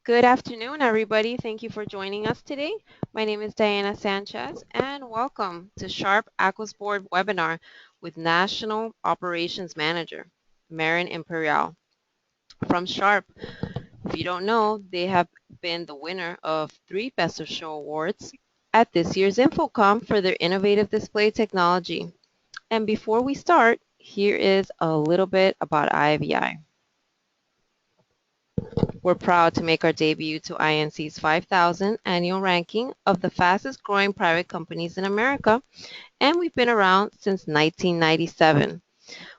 Good afternoon, everybody. Thank you for joining us today. My name is Diana Sanchez, and welcome to Sharp Aquos Board webinar with National Operations Manager, Marin Imperial. From Sharp, if you don't know, they have been the winner of 3 Best of Show awards at this year's InfoComm for their innovative display technology. And before we start, here is a little bit about IAVI. We're proud to make our debut to INC's 5,000 annual ranking of the fastest growing private companies in America, and we've been around since 1997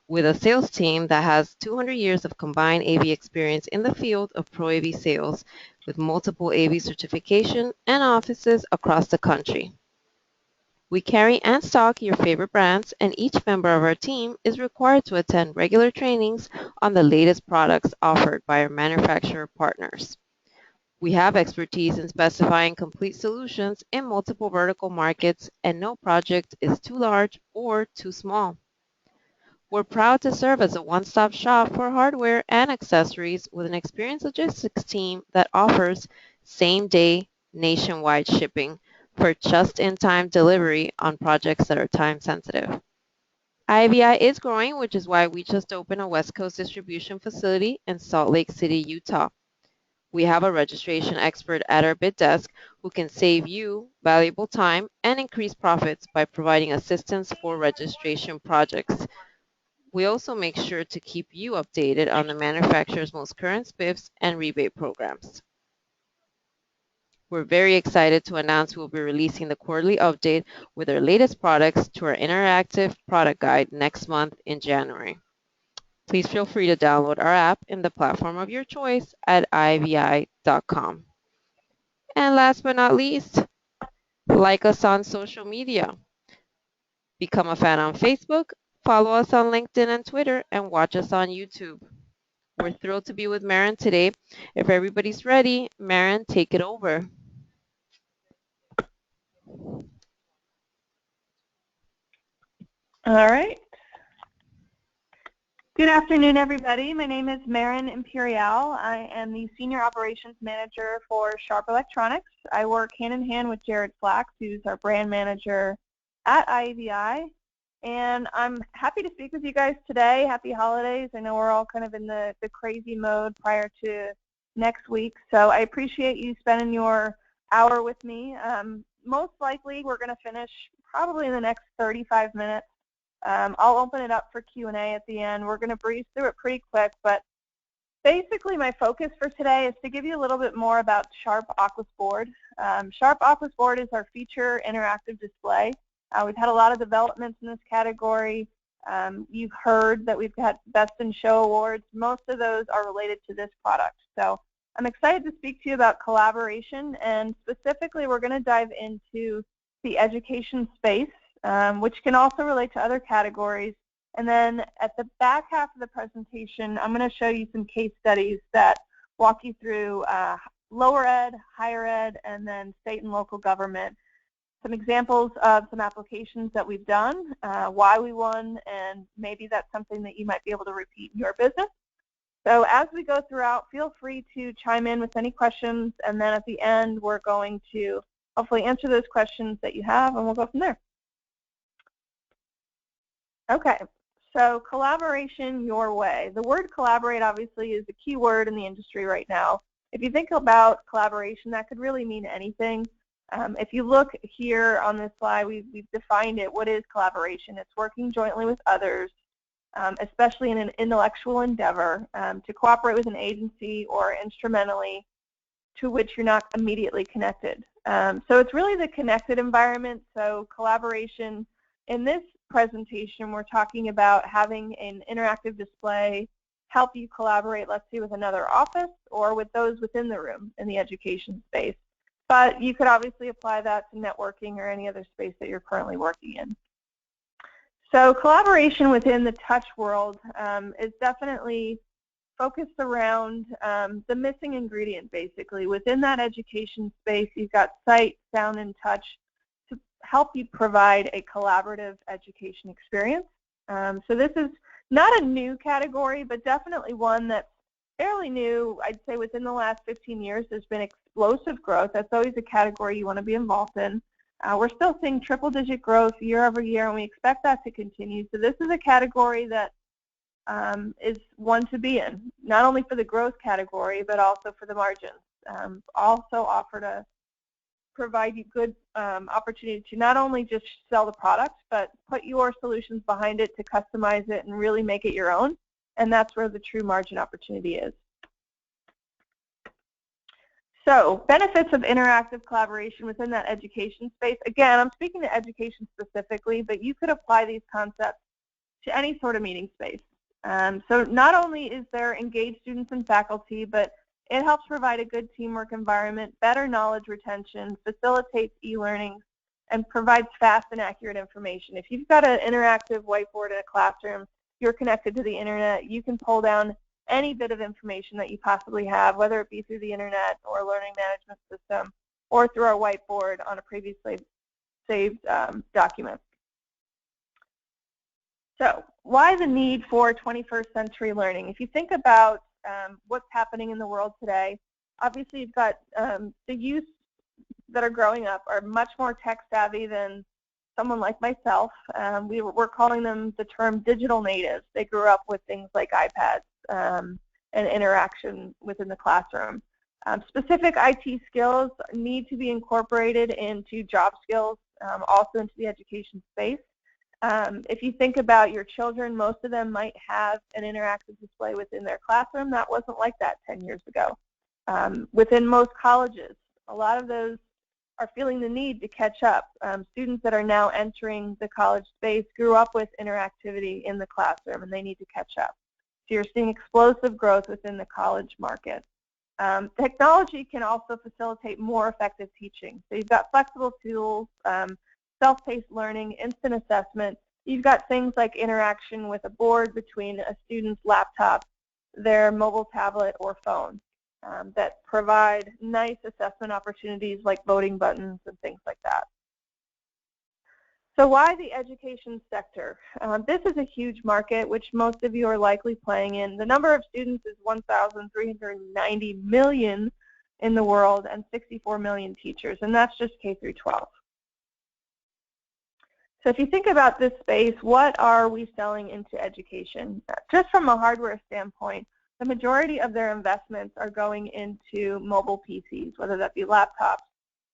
with a sales team that has 200 years of combined AV experience in the field of Pro AV sales with multiple AV certification and offices across the country. We carry and stock your favorite brands, and each member of our team is required to attend regular trainings on the latest products offered by our manufacturer partners. We have expertise in specifying complete solutions in multiple vertical markets, and no project is too large or too small. We're proud to serve as a one-stop shop for hardware and accessories with an experienced logistics team that offers same-day nationwide shipping for just-in-time delivery on projects that are time-sensitive. IAVI is growing, which is why we just opened a West Coast distribution facility in Salt Lake City, Utah. We have a registration expert at our bid desk who can save you valuable time and increase profits by providing assistance for registration projects. We also make sure to keep you updated on the manufacturer's most current spiffs and rebate programs. We're very excited to announce we'll be releasing the quarterly update with our latest products to our interactive product guide next month in January. Please feel free to download our app in the platform of your choice at IAVI.com. And last but not least, like us on social media. Become a fan on Facebook, follow us on LinkedIn and Twitter, and watch us on YouTube. We're thrilled to be with Marin today. If everybody's ready, Marin, take it over. All right. Good afternoon, everybody. My name is Marin Imperial. I am the Senior Operations Manager for Sharp Electronics. I work hand in hand with Jared Flax, who's our brand manager at IAVI. And I'm happy to speak with you guys today. Happy holidays. I know we're all kind of in the crazy mode prior to next week. So I appreciate you spending your hour with me. Most likely we're going to finish probably in the next 35 minutes. I'll open it up for Q&A at the end. We're going to breeze through it pretty quick, but basically my focus for today is to give you a little bit more about Sharp Aquos Board. Sharp Aquos Board is our feature interactive display. We've had a lot of developments in this category. You've heard that we've got Best in Show awards. Most of those are related to this product. So I'm excited to speak to you about collaboration, and specifically we're going to dive into the education space, which can also relate to other categories. And then at the back half of the presentation, I'm going to show you some case studies that walk you through lower ed, higher ed, and then state and local government. Some examples of some applications that we've done, why we won, and maybe that's something that you might be able to repeat in your business. So as we go throughout, feel free to chime in with any questions, and then at the end we're going to hopefully answer those questions that you have, and we'll go from there. Okay, so collaboration your way. The word collaborate obviously is a key word in the industry right now. If you think about collaboration, that could really mean anything. If you look here on this slide, we've defined it. What is collaboration? It's working jointly with others, especially in an intellectual endeavor, to cooperate with an agency or instrumentally to which you're not immediately connected. So it's really the connected environment. So collaboration, in this presentation, we're talking about having an interactive display help you collaborate, let's say, with another office or with those within the room in the education space. But you could obviously apply that to networking or any other space that you're currently working in. So collaboration within the touch world is definitely focused around the missing ingredient, basically. Within that education space, you've got sight, sound, and touch to help you provide a collaborative education experience. So this is not a new category, but definitely one that's fairly new. I'd say within the last 15 years, there's been explosive growth. That's always a category you want to be involved in. We're still seeing triple-digit growth year over year, and we expect that to continue. So this is a category that is one to be in, not only for the growth category, but also for the margins. Also offer to provide you good opportunity to not only just sell the product, but put your solutions behind it to customize it and really make it your own. And that's where the true margin opportunity is. So benefits of interactive collaboration within that education space. Again, I'm speaking to education specifically, but you could apply these concepts to any sort of meeting space. So not only is there engaged students and faculty, but it helps provide a good teamwork environment, better knowledge retention, facilitates e-learning, and provides fast and accurate information. If you've got an interactive whiteboard in a classroom, you're connected to the internet, you can pull down any bit of information that you possibly have, whether it be through the internet or a learning management system or through our whiteboard on a previously saved document. So why the need for 21st century learning? If you think about what's happening in the world today, obviously you've got the youth that are growing up are much more tech savvy than someone like myself. We're calling them the term digital natives. They grew up with things like iPads and interaction within the classroom. Specific IT skills need to be incorporated into job skills, also into the education space. If you think about your children, most of them might have an interactive display within their classroom. That wasn't like that 10 years ago. Within most colleges, a lot of those are feeling the need to catch up. Students that are now entering the college space grew up with interactivity in the classroom, and they need to catch up. So you're seeing explosive growth within the college market. Technology can also facilitate more effective teaching. So you've got flexible tools, self-paced learning, instant assessment. You've got things like interaction with a board between a student's laptop, their mobile tablet, or phone that provide nice assessment opportunities like voting buttons and things like that. So why the education sector? This is a huge market, which most of you are likely playing in. The number of students is 1,390 million in the world and 64 million teachers, and that's just K through 12. So if you think about this space, what are we selling into education? Just from a hardware standpoint, the majority of their investments are going into mobile PCs, whether that be laptops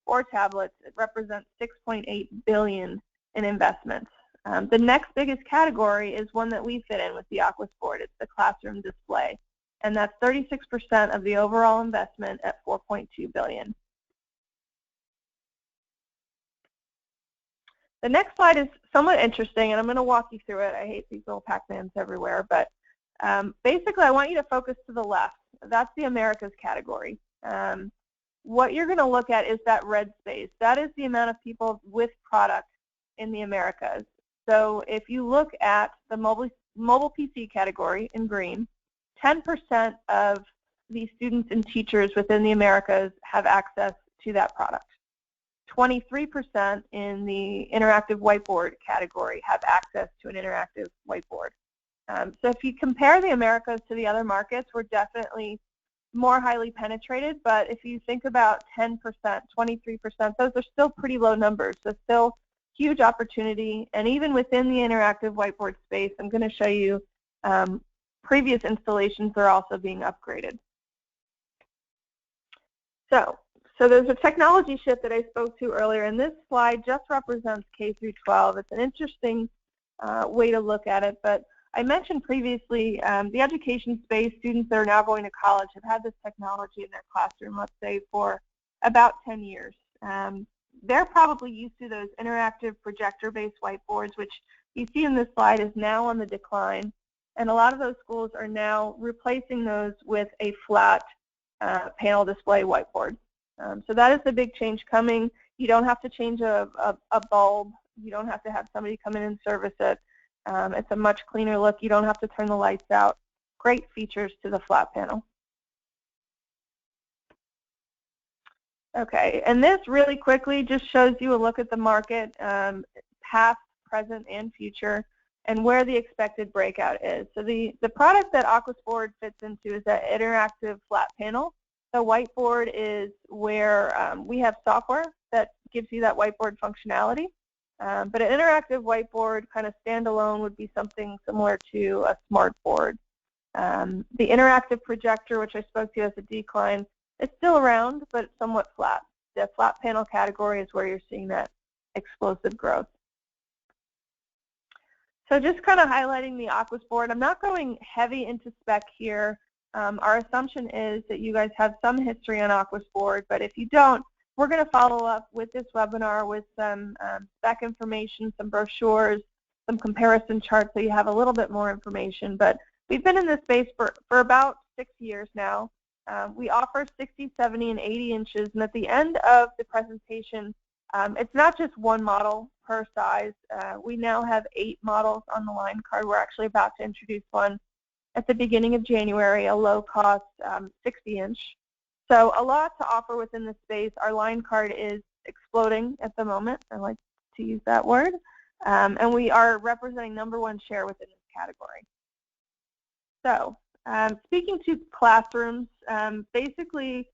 or tablets. It represents $6.8 billion in investments. The next biggest category is one that we fit in with the Aquos board. It's the classroom display, and that's 36% of the overall investment at $4.2 billion. The next slide is somewhat interesting, and I'm going to walk you through it. I hate these little Pac-Mans everywhere, but basically I want you to focus to the left. That's the Americas category. What you're going to look at is that red space. That is the amount of people with product in the Americas. So if you look at the mobile PC category in green, 10% of the students and teachers within the Americas have access to that product. 23% in the interactive whiteboard category have access to an interactive whiteboard. So if you compare the Americas to the other markets, we're definitely more highly penetrated, but if you think about 10%, 23%, those are still pretty low numbers, so still huge opportunity. And even within the interactive whiteboard space, I'm going to show you previous installations are also being upgraded. So there's a technology shift that I spoke to earlier, and this slide just represents K through 12. It's an interesting way to look at it, but I mentioned previously the education space, students that are now going to college have had this technology in their classroom, let's say, for about 10 years. They're probably used to those interactive projector-based whiteboards, which you see in this slide is now on the decline, and a lot of those schools are now replacing those with a flat panel display whiteboard. So that is the big change coming. You don't have to change a bulb. You don't have to have somebody come in and service it. It's a much cleaner look. You don't have to turn the lights out. Great features to the flat panel. Okay, and this really quickly just shows you a look at the market, past, present, and future. and where the expected breakout is. So the product that Aquos Board fits into is that interactive flat panel. The whiteboard is where we have software that gives you that whiteboard functionality. But an interactive whiteboard kind of standalone would be something similar to a smart board. The interactive projector, which I spoke to as a decline, it's still around, but it's somewhat flat. The flat panel category is where you're seeing that explosive growth. So just kind of highlighting the Aquos board. I'm not going heavy into spec here. Our assumption is that you guys have some history on Aquos board, but if you don't, we're going to follow up with this webinar with some spec information, some brochures, some comparison charts so you have a little bit more information. But we've been in this space for about 6 years now. We offer 60, 70, and 80 inches, and at the end of the presentation, it's not just one model per size. We now have 8 models on the line card. We're actually about to introduce one at the beginning of January, a low-cost 60-inch. So a lot to offer within the space. Our line card is exploding at the moment. I like to use that word. And we are representing #1 share within this category. So speaking to classrooms, basically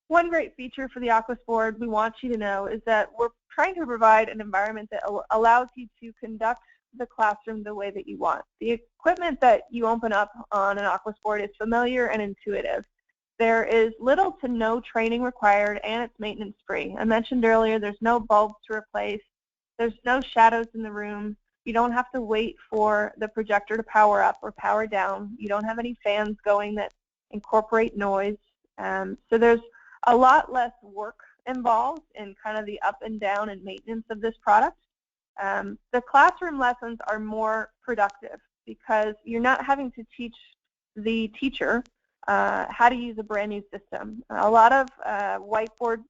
one great feature for the Aquos board we want you to know is that we're trying to provide an environment that allows you to conduct the classroom the way that you want. The equipment that you open up on an Aquos board is familiar and intuitive. There is little to no training required, and it's maintenance free. I mentioned earlier there's no bulbs to replace. There's no shadows in the room. You don't have to wait for the projector to power up or power down. You don't have any fans going that incorporate noise. So there's a lot less work involved in kind of the up and down and maintenance of this product. The classroom lessons are more productive because you're not having to teach the teacher how to use a brand new system. A lot of whiteboard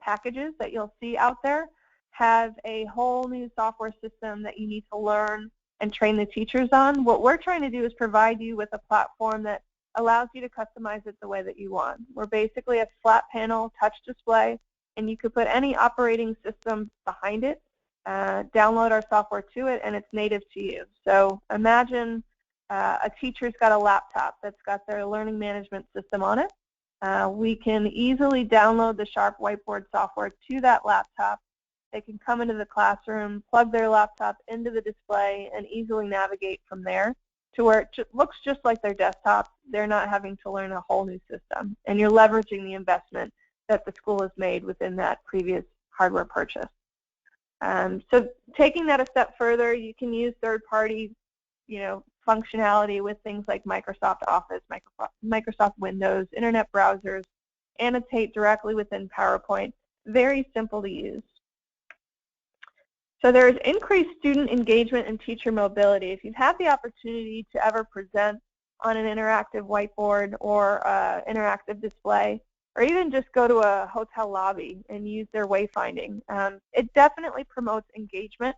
packages that you'll see out there have a whole new software system that you need to learn and train the teachers on. What we're trying to do is provide you with a platform that allows you to customize it the way that you want. We're basically a flat panel touch display, and you could put any operating system behind it, download our software to it, and it's native to you. So imagine a teacher's got a laptop that's got their learning management system on it. We can easily download the Sharp Whiteboard software to that laptop. They can come into the classroom, plug their laptop into the display, and easily navigate from there to where it looks just like their desktop. They're not having to learn a whole new system, and you're leveraging the investment that the school has made within that previous hardware purchase. So taking that a step further, you can use third-party, functionality with things like Microsoft Office, Microsoft Windows, internet browsers, annotate directly within PowerPoint. Very simple to use. So there's increased student engagement and teacher mobility. If you've had the opportunity to ever present on an interactive whiteboard or interactive display, or even just go to a hotel lobby and use their wayfinding, it definitely promotes engagement.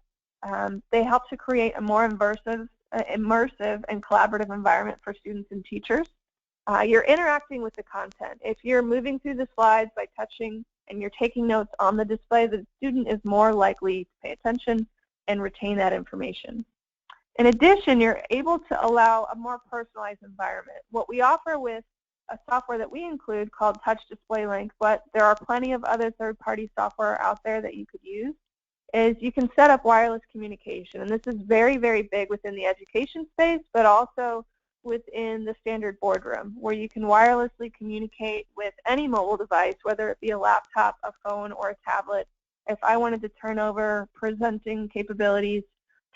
They help to create a more immersive and collaborative environment for students and teachers. You're interacting with the content. If you're moving through the slides by touching and you're taking notes on the display, the student is more likely to pay attention and retain that information. In addition, you're able to allow a more personalized environment. What we offer with a software that we include called Touch Display Link, but there are plenty of other third-party software out there that you could use, is you can set up wireless communication. And this is very, very big within the education space, but also within the standard boardroom, where you can wirelessly communicate with any mobile device, whether it be a laptop, a phone, or a tablet. If I wanted to turn over presenting capabilities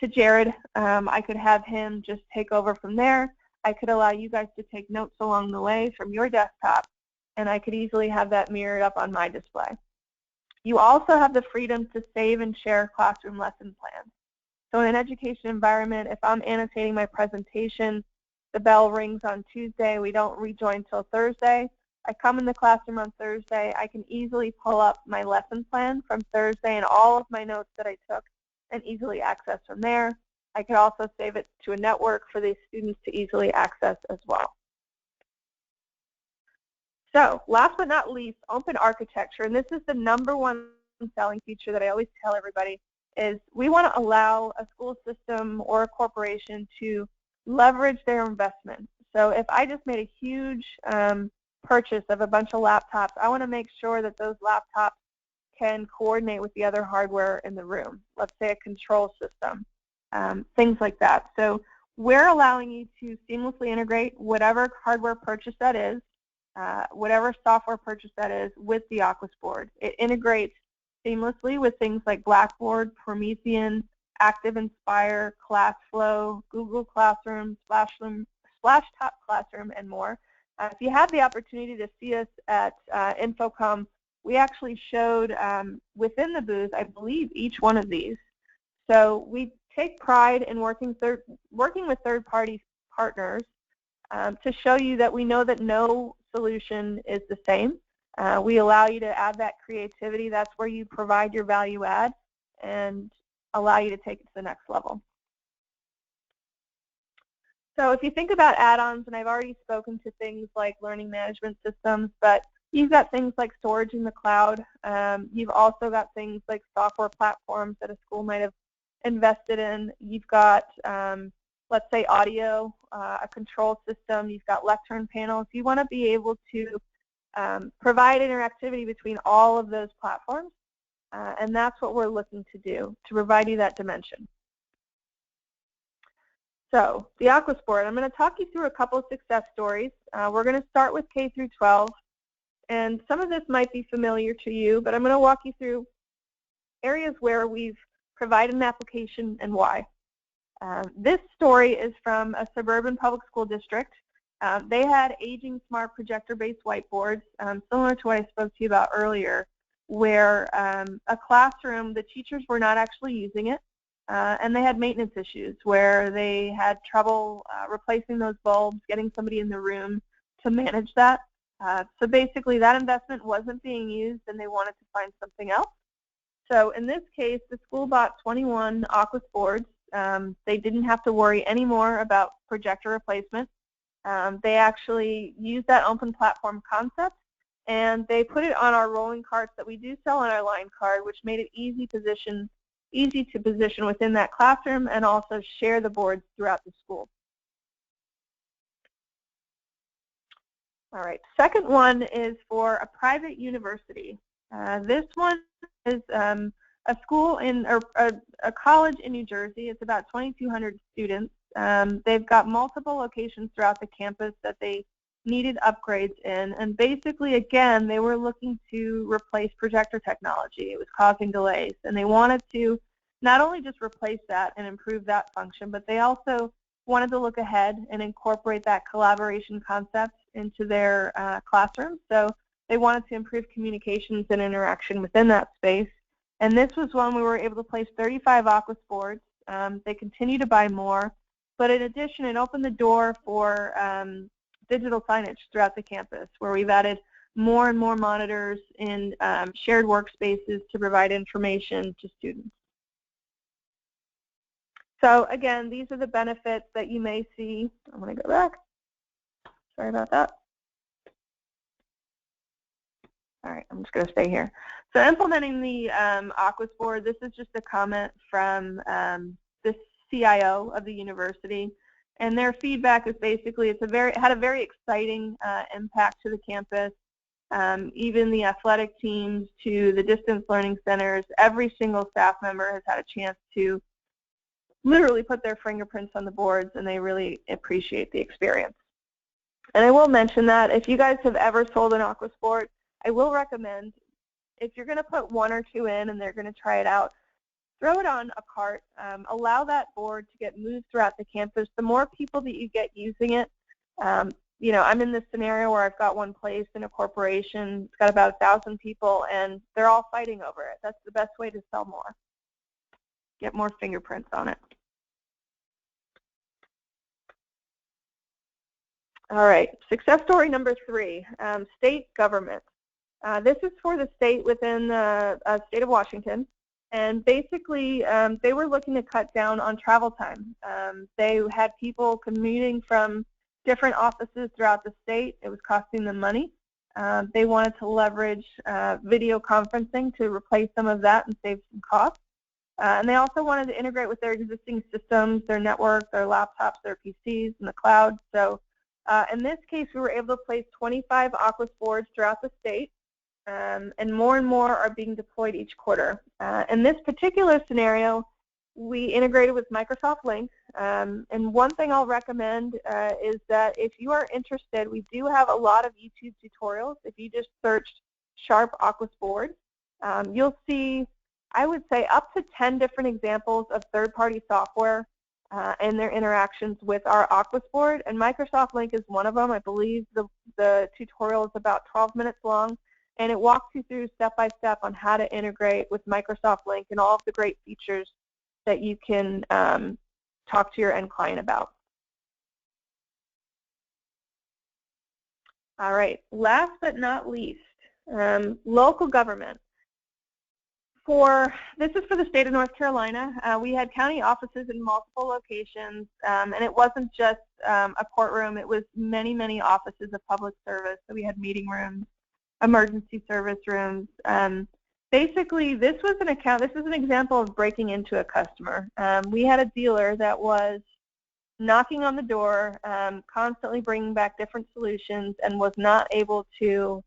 to Jared, I could have him just take over from there. I could allow you guys to take notes along the way from your desktop, and I could easily have that mirrored up on my display. You also have the freedom to save and share classroom lesson plans. So in an education environment, if I'm annotating my presentation, the bell rings on Tuesday, we don't rejoin till Thursday. I come in the classroom on Thursday, I can easily pull up my lesson plan from Thursday and all of my notes that I took and easily access from there. I could also save it to a network for the students to easily access as well. So last but not least, open architecture, and this is the #1 selling feature that I always tell everybody. is we want to allow a school system or a corporation to leverage their investment. So if I just made a huge purchase of a bunch of laptops, I want to make sure that those laptops can coordinate with the other hardware in the room. Let's say a control system, things like that. So we're allowing you to seamlessly integrate whatever hardware purchase that is, whatever software purchase that is, with the Aquos board. It integrates seamlessly with things like Blackboard, Promethean, Active Inspire, ClassFlow, Google Classroom, Splashtop Classroom, and more. If you had the opportunity to see us at InfoComm, we actually showed within the booth, I believe, each one of these. So we take pride in working with third-party partners to show you that we know that no solution is the same. We allow you to add that creativity. That's where you provide your value add and allow you to take it to the next level. So if you think about add-ons, and I've already spoken to things like learning management systems, but you've got things like storage in the cloud. You've also got things like software platforms that a school might have invested in. You've got, let's say, audio, a control system. You've got lectern panels. You want to be able to provide interactivity between all of those platforms, and that's what we're looking to do, to provide you that dimension. So the Aquos board, I'm going to talk you through a couple of success stories. We're going to start with K through 12, and some of this might be familiar to you, but I'm going to walk you through areas where we've provided an application and why. This story is from a suburban public school district. They had aging smart projector-based whiteboards, similar to what I spoke to you about earlier, where a classroom, the teachers were not actually using it, and they had maintenance issues where they had trouble replacing those bulbs, getting somebody in the room to manage that. So basically that investment wasn't being used and they wanted to find something else. So in this case, the school bought 21 Aquos boards. They didn't have to worry anymore about projector replacement. They actually used that open platform concept, and they put it on our rolling carts that we do sell on our line card, which made it easy to position within that classroom and also share the boards throughout the school. All right, second one is for a private university. This one is a school in a college in New Jersey. It's about 2,200 students. They've got multiple locations throughout the campus that they needed upgrades in, and basically, again, they were looking to replace projector technology. It was causing delays, and they wanted to not only just replace that and improve that function, but they also wanted to look ahead and incorporate that collaboration concept into their classroom. So they wanted to improve communications and interaction within that space. And this was when we were able to place 35 Aquos boards. They continue to buy more, but in addition, it opened the door for digital signage throughout the campus, where we've added more and more monitors in shared workspaces to provide information to students. So again, these are the benefits that you may see. I'm going to go back. Sorry about that. All right, I'm just going to stay here. So implementing the Aquos board, this is just a comment from the CIO of the university. And their feedback is basically it had a very exciting impact to the campus. Even the athletic teams to the distance learning centers, every single staff member has had a chance to literally put their fingerprints on the boards, and they really appreciate the experience. And I will mention that if you guys have ever sold an Aquos board, I will recommend, if you're going to put one or two in and they're going to try it out, throw it on a cart. Allow that board to get moved throughout the campus. The more people that you get using it, you know, I'm in this scenario where I've got one place in a corporation. It's got about 1,000 people, and they're all fighting over it. That's the best way to sell more. Get more fingerprints on it. All right, success story number 3, state government. This is for the state within the state of Washington, and basically they were looking to cut down on travel time. They had people commuting from different offices throughout the state. It was costing them money. They wanted to leverage video conferencing to replace some of that and save some costs. And they also wanted to integrate with their existing systems, their network, their laptops, their PCs, and the cloud. So in this case, we were able to place 25 Aquos boards throughout the state, and more are being deployed each quarter. In this particular scenario, we integrated with Microsoft Lync, and one thing I'll recommend is that if you are interested, we do have a lot of YouTube tutorials. If you just search Sharp Aquos board, you'll see, I would say, up to 10 different examples of third-party software and their interactions with our Aquos board, and Microsoft Lync is one of them. I believe the tutorial is about 12 minutes long, and it walks you through step-by-step on how to integrate with Microsoft Lync and all of the great features that you can talk to your end client about. All right, last but not least, local government. This is for the state of North Carolina. We had county offices in multiple locations, and it wasn't just a courtroom. It was many, many offices of public service. So we had meeting rooms, emergency service rooms. Basically, this was an example of breaking into a customer. We had a dealer that was knocking on the door, constantly bringing back different solutions, and was not able to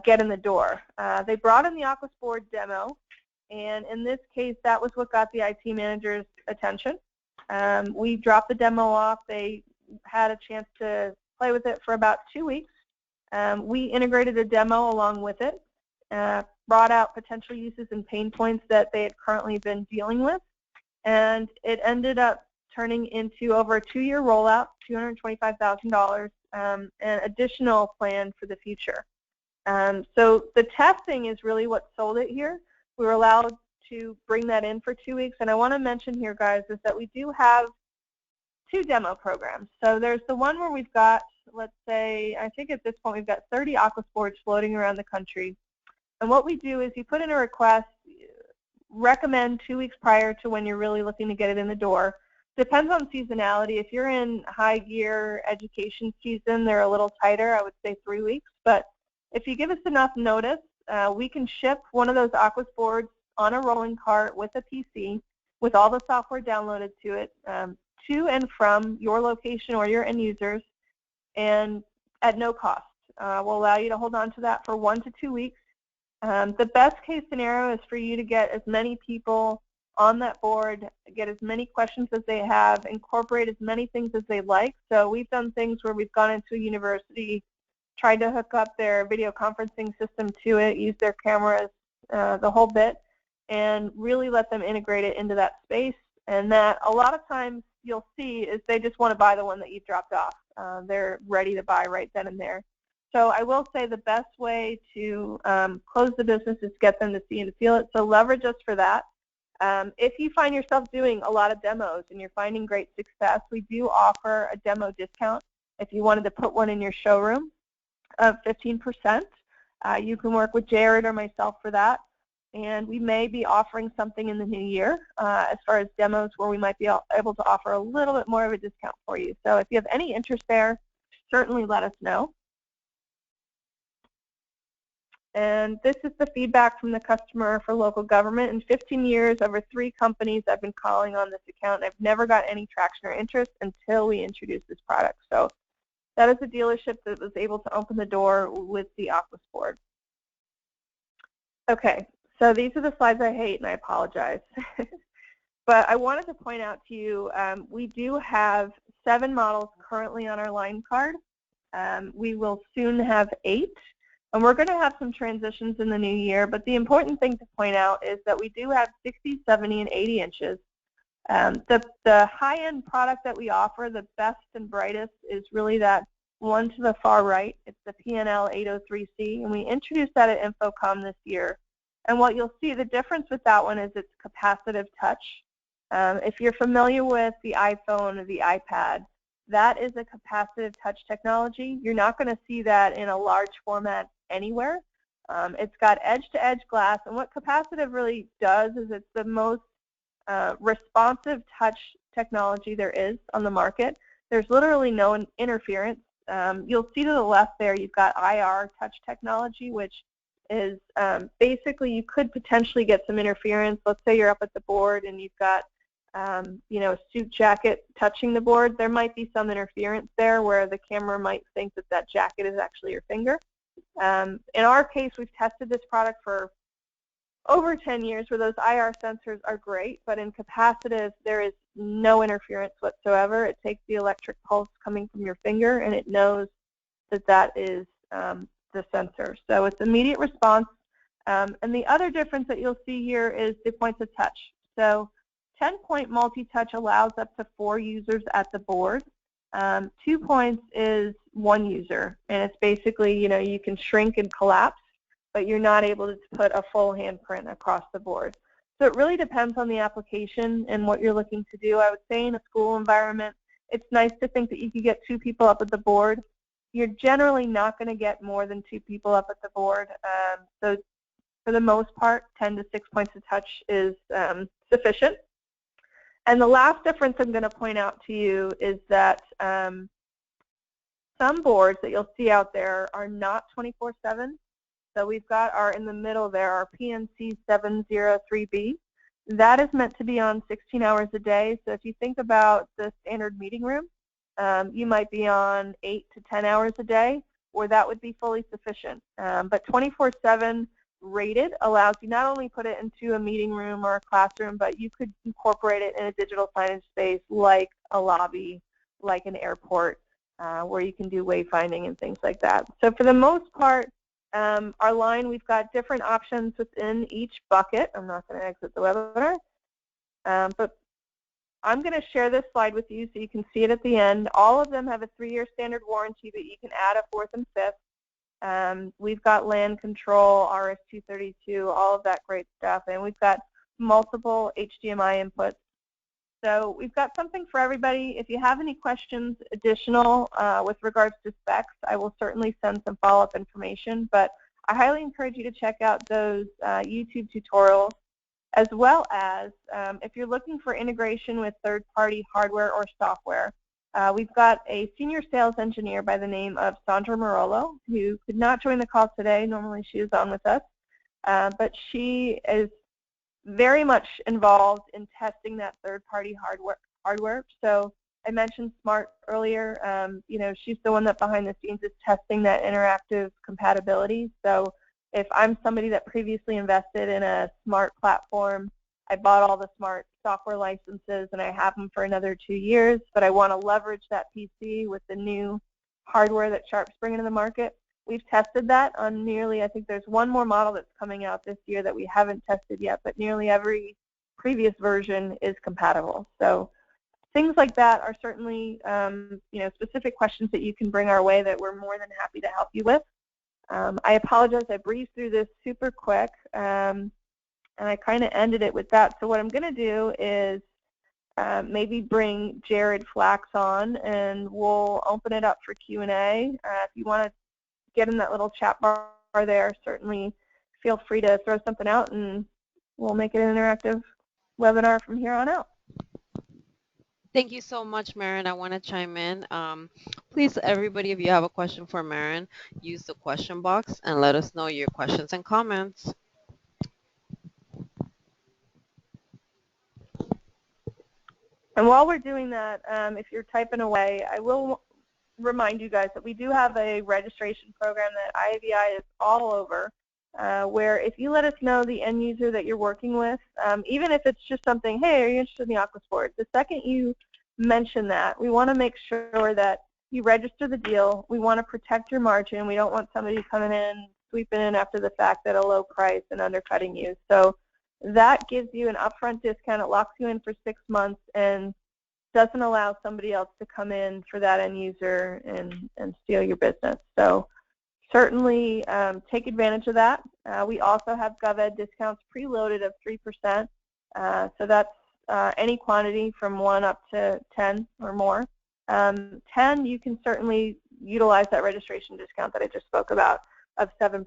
get in the door. They brought in the Aquos board demo, and in this case, that was what got the IT manager's attention. We dropped the demo off. They had a chance to play with it for about 2 weeks. We integrated a demo along with it, brought out potential uses and pain points that they had currently been dealing with, and it ended up turning into over a 2-year rollout, $225,000, and additional plan for the future. So the testing is really what sold it here. We were allowed to bring that in for 2 weeks, and I want to mention here, guys, is that we do have 2 demo programs. So there's the one where we've got, let's say, I think at this point we've got 30 Aquos boards floating around the country. And what we do is you put in a request, recommend 2 weeks prior to when you're really looking to get it in the door. Depends on seasonality. If you're in high gear education season, they're a little tighter. I would say 3 weeks. But if you give us enough notice, we can ship one of those Aquos boards on a rolling cart with a PC with all the software downloaded to it to and from your location or your end users, and at no cost. We'll allow you to hold on to that for 1 to 2 weeks. The best case scenario is for you to get as many people on that board, get as many questions as they have, incorporate as many things as they like. So we've done things where we've gone into a university, tried to hook up their video conferencing system to it, use their cameras, the whole bit, and really let them integrate it into that space. And that a lot of times you'll see is they just want to buy the one that you dropped off. They're ready to buy right then and there. So I will say the best way to close the business is get them to see and to feel it. So leverage us for that. If you find yourself doing a lot of demos and you're finding great success, we do offer a demo discount. If you wanted to put one in your showroom of 15%, you can work with Jared or myself for that. And we may be offering something in the new year as far as demos where we might be able to offer a little bit more of a discount for you. So if you have any interest there, certainly let us know. And this is the feedback from the customer for local government. In 15 years, over 3 companies I've been calling on this account. I've never got any traction or interest until we introduced this product. So that is a dealership that was able to open the door with the Aquos board. Okay, so these are the slides I hate, and I apologize. But I wanted to point out to you, we do have 7 models currently on our line card. We will soon have 8. And we're going to have some transitions in the new year, but the important thing to point out is that we do have 60, 70, and 80 inches. The high-end product that we offer, the best and brightest, is really that one to the far right. It's the PNL 803C, and we introduced that at InfoComm this year. And what you'll see, the difference with that one is it's capacitive touch. If you're familiar with the iPhone or the iPad, that is a capacitive touch technology. You're not going to see that in a large format anywhere. It's got edge-to-edge glass, and what capacitive really does is it's the most responsive touch technology there is on the market. There's literally no interference. You'll see to the left there you've got IR touch technology, which is basically you could potentially get some interference. Let's say you're up at the board and you've got a suit jacket touching the board. There might be some interference there where the camera might think that that jacket is actually your finger. In our case, we've tested this product for over 10 years where those IR sensors are great, but in capacitive, there is no interference whatsoever. It takes the electric pulse coming from your finger, and it knows that that is the sensor. So it's immediate response. And the other difference that you'll see here is the points of touch. So 10-point multi-touch allows up to 4 users at the board. 2 points is 1 user, and it's basically, you can shrink and collapse, but you're not able to put a full handprint across the board. So it really depends on the application and what you're looking to do. I would say in a school environment, it's nice to think that you could get 2 people up at the board. You're generally not going to get more than 2 people up at the board. So for the most part, 10 to 6 points of touch is sufficient. And the last difference I'm going to point out to you is that some boards that you'll see out there are not 24/7. So we've got in the middle there, our PNC 703B. That is meant to be on 16 hours a day. So if you think about the standard meeting room, you might be on 8 to 10 hours a day, or that would be fully sufficient. But 24/7 rated allows you not only put it into a meeting room or a classroom, but you could incorporate it in a digital signage space like a lobby, like an airport, where you can do wayfinding and things like that. So for the most part, our line, we've got different options within each bucket. I'm not going to exit the webinar, but I'm going to share this slide with you so you can see it at the end. All of them have a 3-year standard warranty, but you can add a 4th and 5th. We've got land control, RS-232, all of that great stuff, and we've got multiple HDMI inputs. So we've got something for everybody. If you have any questions additional with regards to specs, I will certainly send some follow-up information, but I highly encourage you to check out those YouTube tutorials, as well as if you're looking for integration with third-party hardware or software. We've got a senior sales engineer by the name of Sandra Marolo, who could not join the call today. Normally she is on with us, but she is very much involved in testing that third-party hardware. So I mentioned Smart earlier. She's the one that behind the scenes is testing that interactive compatibility. So if I'm somebody that previously invested in a Smart platform, I bought all the Smart software licenses and I have them for another 2 years, but I want to leverage that PC with the new hardware that Sharp's bringing to the market. We've tested that on nearly, I think there's one more model that's coming out this year that we haven't tested yet, but nearly every previous version is compatible. So things like that are certainly specific questions that you can bring our way that we're more than happy to help you with. I apologize, I breezed through this super quick, and I kind of ended it with that. So what I'm going to do is maybe bring Jared Flax on, and we'll open it up for Q&A. If you want to get in that little chat bar there, certainly feel free to throw something out, and we'll make it an interactive webinar from here on out. Thank you so much, Maren. I want to chime in. Please, everybody, if you have a question for Maren, use the question box and let us know your questions and comments. And while we're doing that, if you're typing away, I will remind you guys that we do have a registration program that IAVI is all over, where if you let us know the end user that you're working with, even if it's just something, hey, are you interested in the Aquos board? The second you mention that, we want to make sure that you register the deal. We want to protect your margin. We don't want somebody coming in, sweeping in after the fact at a low price and undercutting you. So that gives you an upfront discount. It locks you in for 6 months and doesn't allow somebody else to come in for that end user and steal your business. So certainly take advantage of that. We also have GovEd discounts preloaded of 3%. So that's any quantity from 1 up to 10 or more. 10, you can certainly utilize that registration discount that I just spoke about of 7%.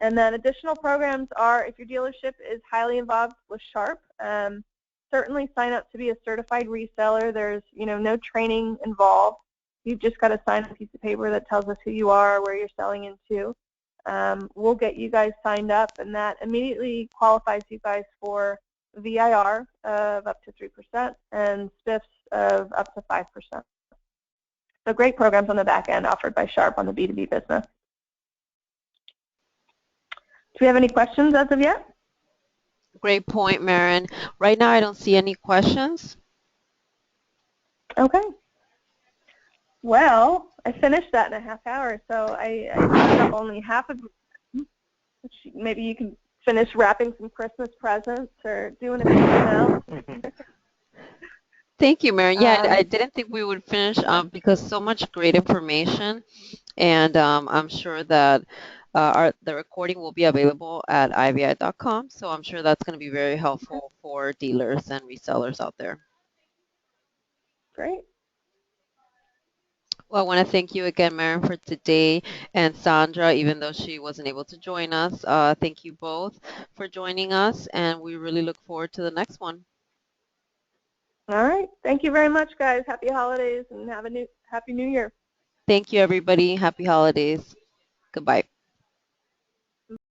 And then additional programs are, if your dealership is highly involved with Sharp, certainly sign up to be a certified reseller. There's no training involved. You've just got to sign a piece of paper that tells us who you are, where you're selling into. we'll get you guys signed up, and that immediately qualifies you guys for VIR of up to 3% and SPIFs of up to 5%. So great programs on the back end offered by Sharp on the B2B business. Do we have any questions as of yet? Great point, Marin. Right now, I don't see any questions. Okay. Well, I finished that in a half hour, so I took up only half of it. Maybe you can finish wrapping some Christmas presents or doing anything else. Thank you, Marin. Yeah, I didn't think we would finish because so much great information, and I'm sure that the recording will be available at IVI.com, so I'm sure that's going to be very helpful for dealers and resellers out there. Great. Well, I want to thank you again, Marin, for today, and Sandra, even though she wasn't able to join us. Thank you both for joining us, and we really look forward to the next one. All right. Thank you very much, guys. Happy holidays and have a happy new year. Thank you, everybody. Happy holidays. Goodbye.